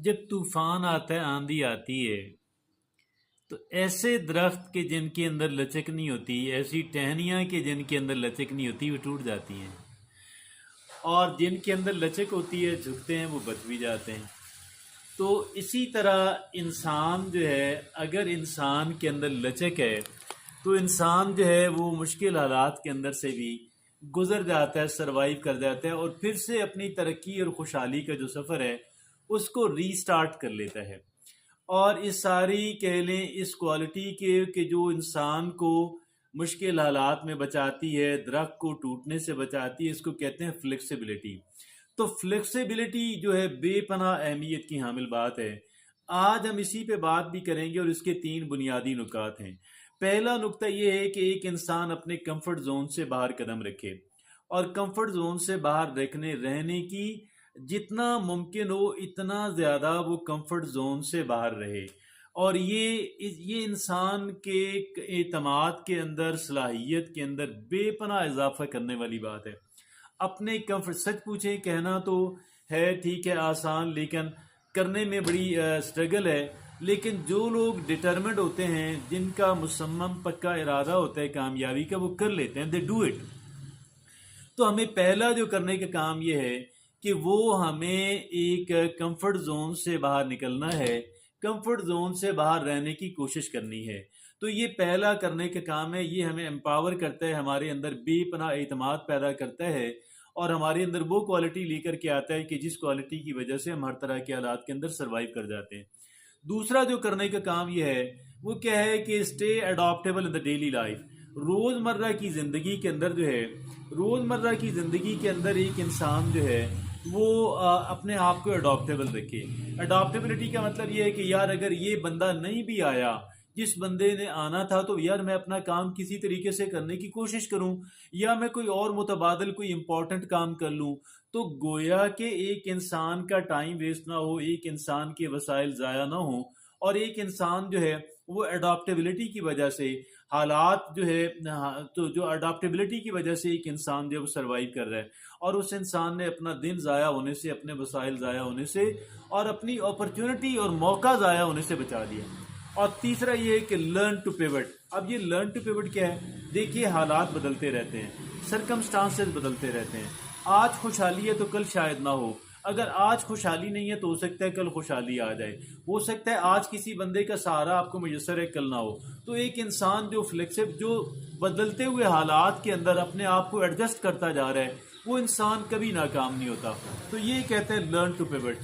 جب طوفان آتا ہے، آندھی آتی ہے، تو ایسے درخت کے جن کے اندر لچک نہیں ہوتی، ایسی ٹہنیاں کے جن کے اندر لچک نہیں ہوتی، وہ ٹوٹ جاتی ہیں، اور جن کے اندر لچک ہوتی ہے جھکتے ہیں، وہ بچ بھی جاتے ہیں۔ تو اسی طرح انسان جو ہے، اگر انسان کے اندر لچک ہے تو انسان جو ہے وہ مشکل حالات کے اندر سے بھی گزر جاتا ہے، سروائیو کر جاتا ہے، اور پھر سے اپنی ترقی اور خوشحالی کا جو سفر ہے اس کو ری سٹارٹ کر لیتا ہے۔ اور اس ساری کہہ لیں اس کوالٹی کے کہ جو انسان کو مشکل حالات میں بچاتی ہے، درخت کو ٹوٹنے سے بچاتی ہے، اس کو کہتے ہیں فلیکسیبلٹی۔ تو فلیکسیبلٹی جو ہے بے پناہ اہمیت کی حامل بات ہے۔ آج ہم اسی پہ بات بھی کریں گے، اور اس کے تین بنیادی نکات ہیں۔ پہلا نقطہ یہ ہے کہ ایک انسان اپنے کمفرٹ زون سے باہر قدم رکھے، اور کمفرٹ زون سے باہر رہنے کی جتنا ممکن ہو اتنا زیادہ وہ کمفرٹ زون سے باہر رہے۔ اور یہ انسان کے اعتماد کے اندر، صلاحیت کے اندر بے پناہ اضافہ کرنے والی بات ہے۔ اپنے کمفرٹ، سچ پوچھیں کہنا تو ہے ٹھیک ہے آسان، لیکن کرنے میں بڑی سٹرگل ہے۔ لیکن جو لوگ ڈٹرمنڈ ہوتے ہیں، جن کا مصمم پکا ارادہ ہوتا ہے کامیابی کا، وہ کر لیتے ہیں، دے ڈو اٹ۔ تو ہمیں پہلا جو کرنے کا کام یہ ہے کہ وہ ہمیں ایک کمفرٹ زون سے باہر نکلنا ہے، کمفرٹ زون سے باہر رہنے کی کوشش کرنی ہے۔ تو یہ پہلا کرنے کا کام ہے، یہ ہمیں امپاور کرتا ہے، ہمارے اندر بے پناہ اعتماد پیدا کرتا ہے، اور ہمارے اندر وہ کوالٹی لے کر کے آتا ہے کہ جس کوالٹی کی وجہ سے ہم ہر طرح کے حالات کے اندر سروائیو کر جاتے ہیں۔ دوسرا جو کرنے کا کام یہ ہے وہ کیا ہے کہ اسٹے adaptable in the daily life. روزمرہ کی زندگی کے اندر جو ہے، روزمرہ کی زندگی کے اندر ایک انسان جو ہے وہ اپنے آپ کو اڈاپٹیبل رکھے۔ اڈاپٹیبلٹی کا مطلب یہ ہے کہ یار اگر یہ بندہ نہیں بھی آیا جس بندے نے آنا تھا، تو یار میں اپنا کام کسی طریقے سے کرنے کی کوشش کروں، یا میں کوئی اور متبادل کوئی امپورٹنٹ کام کر لوں۔ تو گویا کہ ایک انسان کا ٹائم ویسٹ نہ ہو، ایک انسان کے وسائل ضائع نہ ہوں، اور ایک انسان جو ہے وہ اڈاپٹیبلٹی کی وجہ سے حالات جو ہے، تو جو اڈاپٹیبلٹی کی وجہ سے ایک انسان جو ہے وہ سروائیو کر رہا ہے، اور اس انسان نے اپنا دن ضائع ہونے سے، اپنے وسائل ضائع ہونے سے، اور اپنی اپرچونٹی اور موقع ضائع ہونے سے بچا دیا۔ اور تیسرا یہ ہے کہ لرن ٹو پیوٹ۔ اب یہ لرن ٹو پیوٹ کیا ہے؟ دیکھیے حالات بدلتے رہتے ہیں، سرکمسٹانسز بدلتے رہتے ہیں۔ آج خوشحالی ہے تو کل شاید نہ ہو، اگر آج خوشحالی نہیں ہے تو ہو سکتا ہے کل خوشحالی آ جائے، ہو سکتا ہے آج کسی بندے کا سہارا آپ کو میسر ہے، کل نہ ہو۔ تو ایک انسان جو جو بدلتے ہوئے حالات کے اندر اپنے آپ کو ایڈجسٹ کرتا جا رہا ہے، وہ انسان کبھی ناکام نہیں ہوتا۔ تو یہ کہتے ہیں لرن ٹو پیوٹ۔